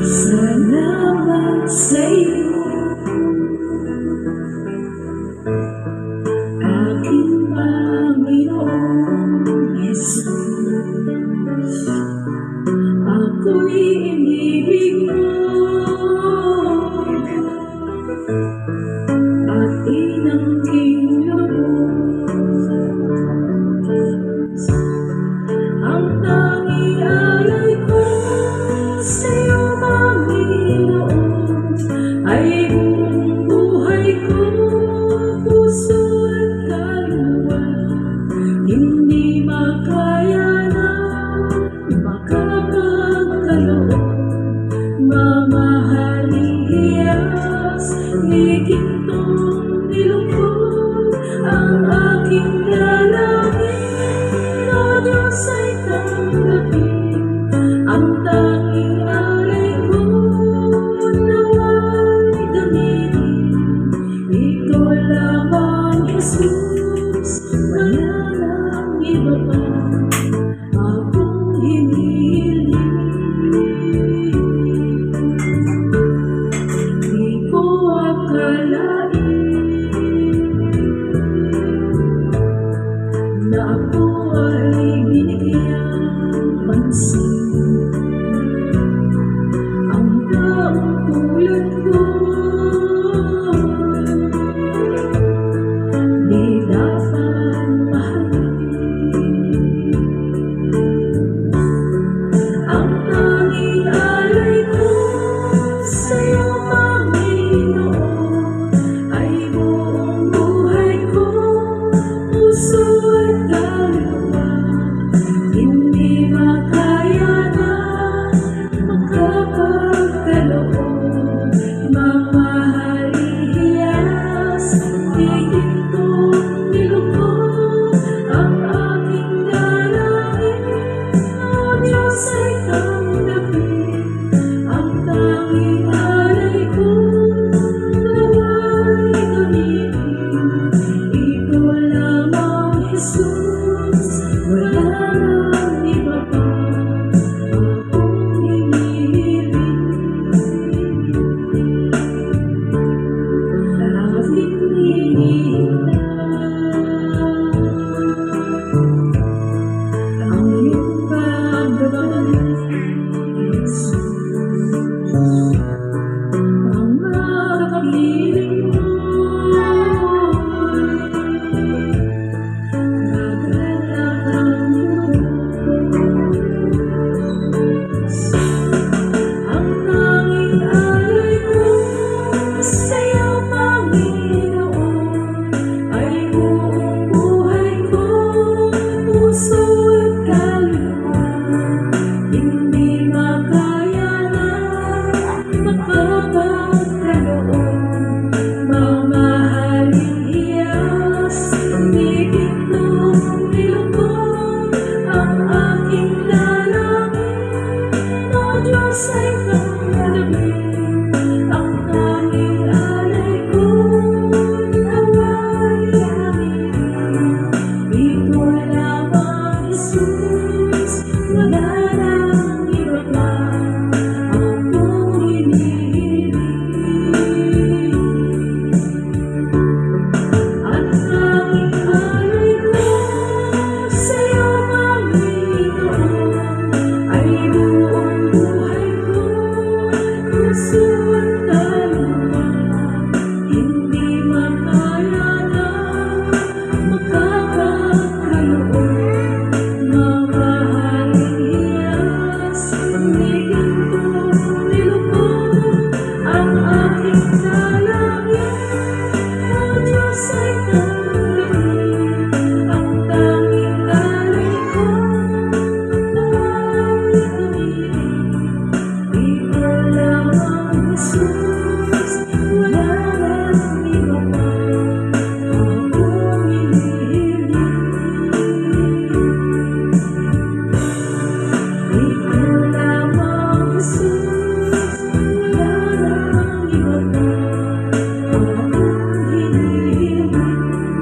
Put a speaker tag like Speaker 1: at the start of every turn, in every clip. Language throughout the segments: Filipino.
Speaker 1: Salamat sa'yo, aking Panginoong Jesus. Ako'y inibig mo at inangking lubos. Ang tanging alay ko sa'yo, Panginoon, ay buong buhay ko, puso at kaluluwa. Hindi makaya na makapagkaloob, mamahaling hiyas, higintong nilungkot. Ang aking dalangin, O Diyos, ay tanggapin. Ang tanging alay ko nawa'y gamitin. Ikaw lamang, Jesus, wala nang iba pa akong hinihiling. Di ko akalain na ako ay binigyang pansin. Ang taong tulad ko di dapat mahalin. Ang tanging alay ko sa'yo, Panginoon, ay buong buhay ko, puso at kaluluwa. Hindi makaya na makapagkaloob, mamahaling hiyas, higintong nilungkot. Ang aking dalangin, O Diyos, ay tanggapin. Ang tanging alay ko nawa'y gamitin. Ikaw lamang, Jesus, wala nang iba pa akong hinihiling. Aking hinihintay ang iyong pagbabalik, Jesus. Mga kapiling mo'y kagalak ang lubos. Ang tanging alay ko sa'yo, Panginoon, ay buong buhay ko, puso at kaluluwa. Hindi makaya na makapagkaloob, mamahaling hiyas, higintong nilungkot. Ang aking dalangin, O Diyos, ay tanggapin. Ang tanging alay ko nawa'y gamitin. Ikaw lamang, Jesus, wala nang iba pa akong hinihiling. Ang tanging alay ko sa'yo, Panginoon, ay buong buhay ko, puso at kaluluwa. Hindi makaya na makapagkaloob, mamahaling hiyas, higintong nilungkot. Ang aking dalangin, O Diyos, ay tanggapin. Ang tanging alay ko nawa'y gamitin. Ikaw lamang, Jesus, wala nang iba pa akong hinihiling. Ikaw lamang, Jesus, wala nang iba pa akong hinihiling.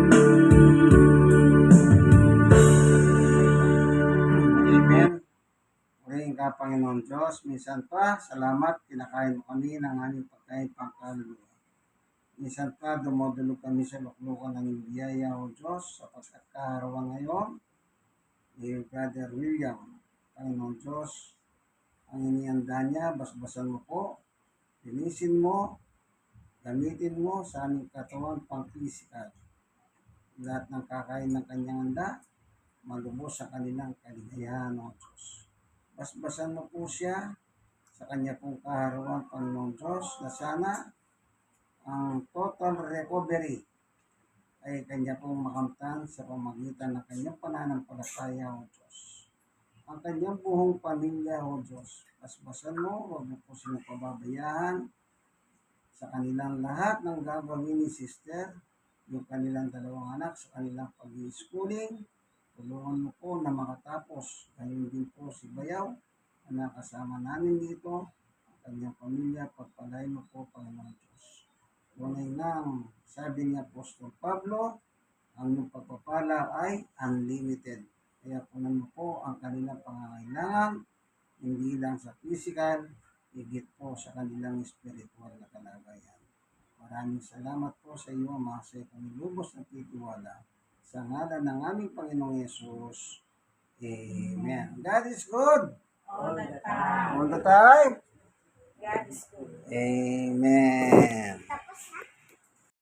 Speaker 2: Panginoon Diyos. Minsan pa, salamat, kinakain mo kami ng aming pagkain pangkaluluwa. Minsan pa, dumudulog kami sa luklukan ng biyaya, O Diyos, sa pagkakarawan ngayon ni Brother William. Panginoon Diyos, ang inianda niya, basbasan mo po, linisin mo, gamitin mo sa aming katawan pang-physical. Lahat ng kakain ng kanyang handa, malubos sa kanilang kaligayahan, O Diyos. Basbasan mo po siya sa kanya pong kaharawan, Panginoon Diyos, na sana ang total recovery ay kanya pong makamtan sa pamagitan ng kanyang pananampalataya, O Diyos. Ang kanyang buong pamilya, O Diyos, basbasan mo, huwag mo po silang pababayaan sa kanilang lahat ng gagawin ni Sister, yung kanilang dalawang anak sa kanilang pag-i-schooling. Tulungan mo po na makatapos. Ganyan din po si Bayaw na nakasama namin dito. Ang kanyang pamilya, pagpalain mo po, Panginoon Diyos. Tunay nang sabi ni Apostol Pablo, ang iyong pagpapala ay unlimited. Kaya punan mo po ang kanilang pangangailangan, hindi lang sa physical, higit po sa kanilang spiritual na kalagayan. Maraming salamat po sa iyo, Ama, sa ikong lubos na titiwala. Sa ngalan ng aming Panginoong Yesus. Amen. God is good.
Speaker 1: All the time.
Speaker 2: All the time.
Speaker 1: God is good.
Speaker 2: Amen.
Speaker 1: Tapos na.